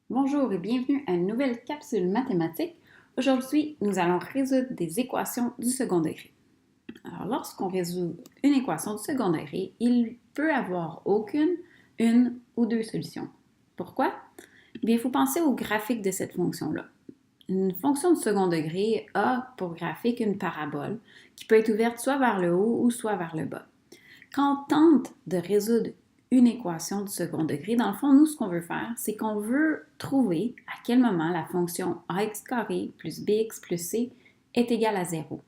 Bonjour et bienvenue à une nouvelle capsule mathématique. Aujourd'hui, nous allons résoudre des équations du second degré. Alors, lorsqu'on résout une équation du second degré, il peut avoir aucune, une ou deux solutions. Pourquoi? Eh bien, il faut penser au graphique de cette fonction-là. Une fonction de second degré a pour graphique une parabole qui peut être ouverte soit vers le haut ou soit vers le bas. Quand on tente de résoudre une équation du second degré, dans le fond, nous, ce qu'on veut faire, c'est qu'on veut trouver à quel moment la fonction ax carré plus bx plus c est égale à 0.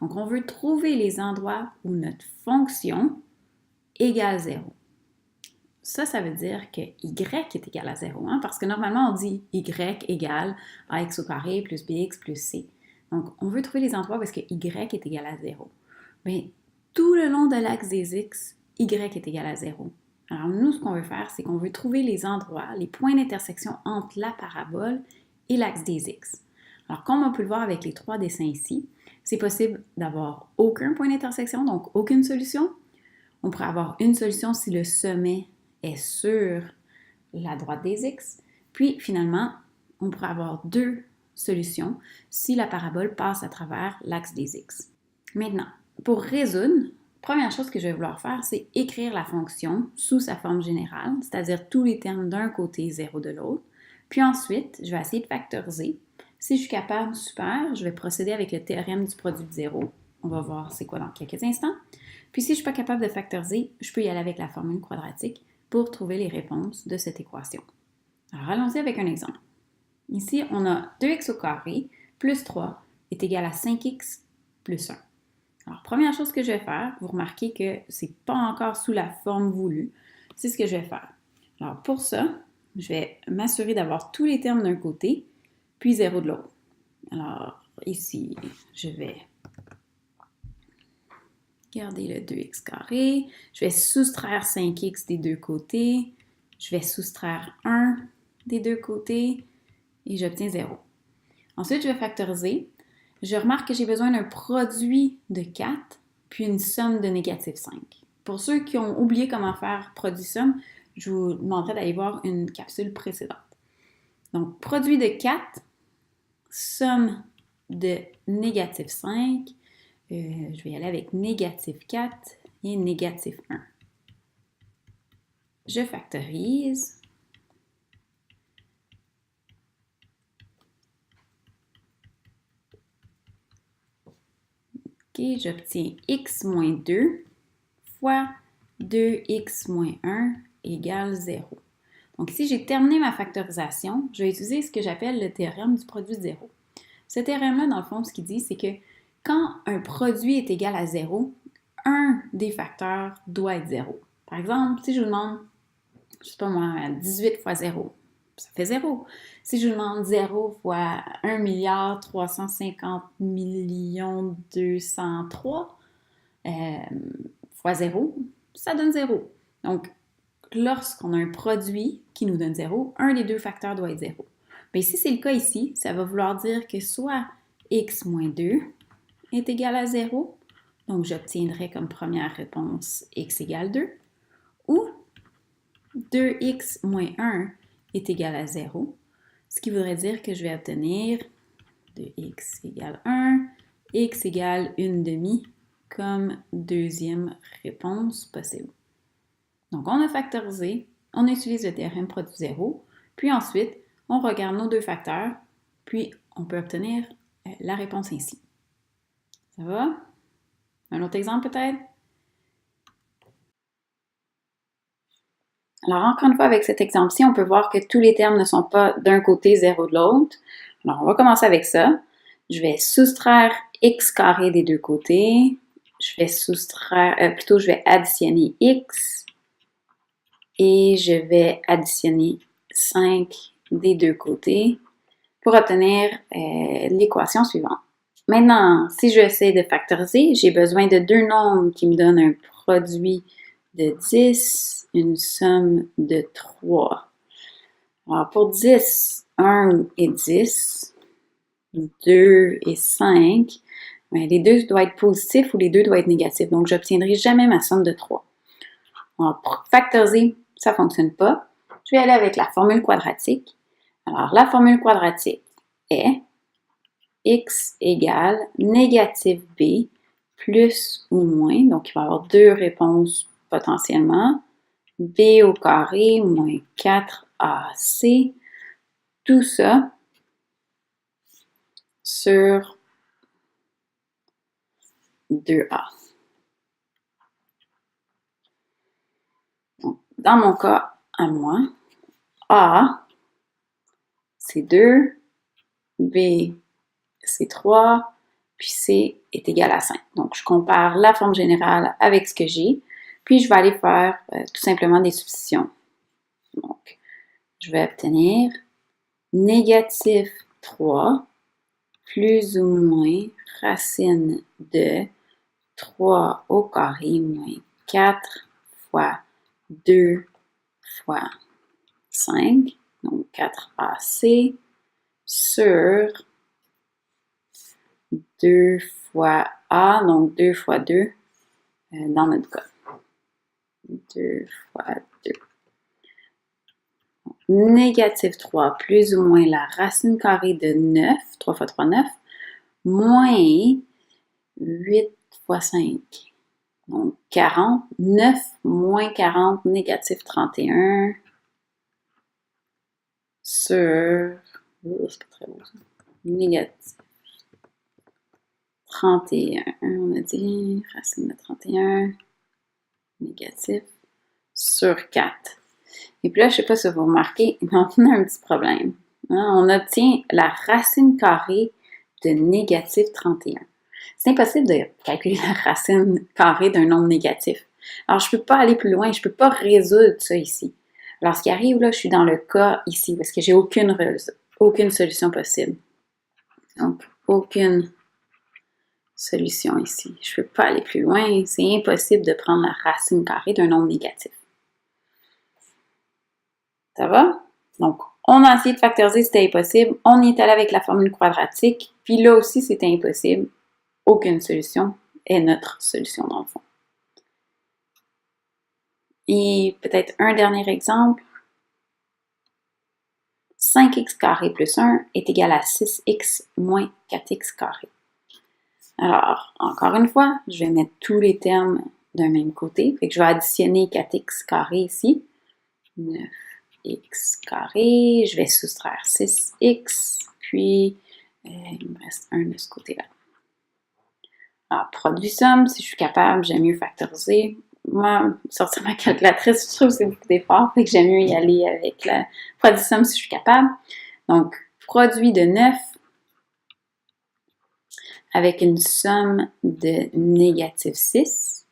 Donc, on veut trouver les endroits où notre fonction égale 0. Ça veut dire que y est égal à 0, parce que normalement, on dit y égale ax au carré plus bx plus c. Donc, on veut trouver les endroits où est-ce que y est égal à 0. Bien, tout le long de l'axe des x, y est égal à 0. Alors, nous, ce qu'on veut faire, c'est qu'on veut trouver les endroits, les points d'intersection entre la parabole et l'axe des x. Alors, comme on peut le voir avec les trois dessins ici, c'est possible d'avoir aucun point d'intersection, donc aucune solution. On pourrait avoir une solution si le sommet est sur la droite des x. Puis, finalement, on pourrait avoir deux solutions si la parabole passe à travers l'axe des x. Maintenant, pour résoudre, première chose que je vais vouloir faire, c'est écrire la fonction sous sa forme générale, c'est-à-dire tous les termes d'un côté et 0 de l'autre. Puis ensuite, je vais essayer de factoriser. Si je suis capable, super, je vais procéder avec le théorème du produit de 0. On va voir c'est quoi dans quelques instants. Puis si je ne suis pas capable de factoriser, je peux y aller avec la formule quadratique pour trouver les réponses de cette équation. Alors allons-y avec un exemple. Ici, on a 2x au carré plus 3 est égal à 5x plus 1. Alors, première chose que je vais faire, vous remarquez que ce n'est pas encore sous la forme voulue. C'est ce que je vais faire. Alors, pour ça, je vais m'assurer d'avoir tous les termes d'un côté, puis 0 de l'autre. Alors, ici, je vais garder le 2x carré. Je vais soustraire 5x des deux côtés. Je vais soustraire 1 des deux côtés et j'obtiens 0. Ensuite, je vais factoriser. Je remarque que j'ai besoin d'un produit de 4 puis une somme de négatif 5. Pour ceux qui ont oublié comment faire produit-somme, je vous demanderai d'aller voir une capsule précédente. Donc, produit de 4, somme de négatif 5. Je vais y aller avec négatif 4 et négatif 1. Je factorise. J'obtiens x moins 2 fois 2x moins 1 égale 0. Donc ici, j'ai terminé ma factorisation. Je vais utiliser ce que j'appelle le théorème du produit de 0. Ce théorème-là, dans le fond, ce qu'il dit, c'est que quand un produit est égal à 0, un des facteurs doit être 0. Par exemple, si je vous demande, je ne sais pas moi, 18 fois 0, ça fait 0. Si je vous demande 0 fois 1 milliard 350 millions 203 fois 0, ça donne 0. Donc, lorsqu'on a un produit qui nous donne 0, un des deux facteurs doit être 0. Bien, si c'est le cas ici, ça va vouloir dire que soit x moins 2 est égal à 0, donc j'obtiendrai comme première réponse x égale 2, ou 2x moins 1 est égal à 0, ce qui voudrait dire que je vais obtenir 2x égale 1, x égale 1 demi comme deuxième réponse possible. Donc, on a factorisé, on utilise le théorème produit 0, puis ensuite, on regarde nos deux facteurs, puis on peut obtenir la réponse ainsi. Ça va? Un autre exemple peut-être? Alors, encore une fois, avec cet exemple-ci, on peut voir que tous les termes ne sont pas d'un côté, 0 de l'autre. Alors, on va commencer avec ça. Je vais soustraire x carré des deux côtés. Je vais je vais additionner x. Et je vais additionner 5 des deux côtés pour obtenir l'équation suivante. Maintenant, si je essaie de factoriser, j'ai besoin de deux nombres qui me donnent un produit de 10, une somme de 3. Alors, pour 10, 1 et 10, 2 et 5, bien, les deux doivent être positifs ou les deux doivent être négatifs. Donc, je n'obtiendrai jamais ma somme de 3. Alors, pour factoriser, ça ne fonctionne pas. Je vais aller avec la formule quadratique. Alors, la formule quadratique est x égale négatif b plus ou moins, donc il va y avoir deux réponses potentiellement, b au carré moins 4ac, tout ça sur 2a. Donc, dans mon cas, à moi, a, c'est 2, b, c'est 3, puis c est égal à 5. Donc, je compare la forme générale avec ce que j'ai, puis je vais aller faire tout simplement des substitutions. Donc, je vais obtenir négatif 3 plus ou moins racine de 3 au carré moins 4 fois 2 fois 5, donc 4ac, sur 2 fois a, donc 2 fois 2 dans notre cas. 2 fois 2. Négatif 3 plus ou moins la racine carrée de 9, 3 fois 3, 9, moins 8 fois 5. Donc 40, 9 moins 40, négatif 31 sur, c'est pas très beau ça, négatif 31, on a dit, racine de 31, négatif, sur 4. Et puis là, je ne sais pas si vous remarquez, mais on a un petit problème. On obtient la racine carrée de négatif 31. C'est impossible de calculer la racine carrée d'un nombre négatif. Alors, je ne peux pas aller plus loin, je ne peux pas résoudre ça ici. Alors, ce qui arrive, là, je suis dans le cas ici, parce que j'ai aucune solution possible. Donc, aucune solution ici. Je ne peux pas aller plus loin, c'est impossible de prendre la racine carrée d'un nombre négatif. Ça va? Donc, on a essayé de factoriser, c'était impossible. On est allé avec la formule quadratique, puis là aussi, c'était impossible. Aucune solution est notre solution dans le fond. Et peut-être un dernier exemple. 5x carré plus 1 est égal à 6x moins 4x carré. Alors, encore une fois, je vais mettre tous les termes d'un même côté. Fait que je vais additionner 4x carré ici. 9x carré. Je vais soustraire 6x. Puis, il me reste 1 de ce côté-là. Alors, produit-somme, si je suis capable, j'aime mieux factoriser. Moi, sortir ma calculatrice, je trouve que c'est beaucoup d'efforts, fait que j'aime mieux y aller avec la produit-somme si je suis capable. Donc, produit de 9 avec une somme de négatif 6.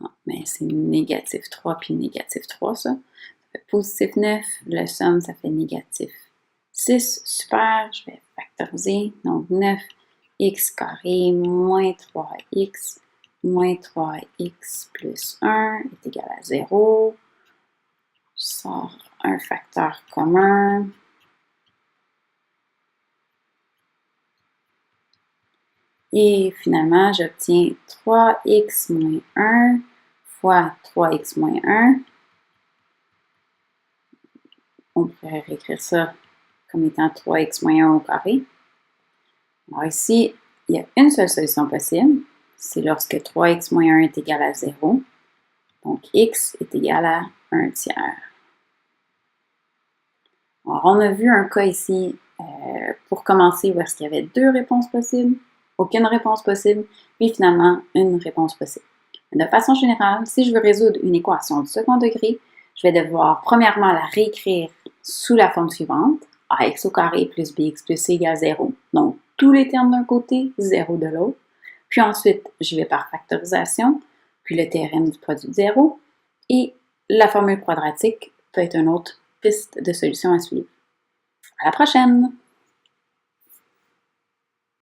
Bon, mais c'est négatif 3 puis négatif 3, ça. Ça fait positif 9. La somme, ça fait négatif 6. Super, je vais factoriser. Donc, 9x carré moins 3x moins 3x plus 1 est égal à 0. Je sors un facteur commun. Et finalement, j'obtiens 3x moins 1 fois 3x moins 1. On pourrait réécrire ça comme étant 3x moins 1 au carré. Alors ici, il y a une seule solution possible. C'est lorsque 3x moins 1 est égal à 0. Donc, x est égal à 1 tiers. Alors, on a vu un cas ici, pour commencer, où est-ce qu'il y avait deux réponses possibles, aucune réponse possible, puis finalement, une réponse possible. De façon générale, si je veux résoudre une équation du second degré, je vais devoir premièrement la réécrire sous la forme suivante, ax au carré plus bx plus c égale 0. Donc, tous les termes d'un côté, 0 de l'autre. Puis ensuite, je vais par factorisation, puis le théorème du produit de 0, et la formule quadratique peut être une autre piste de solution à suivre. À la prochaine!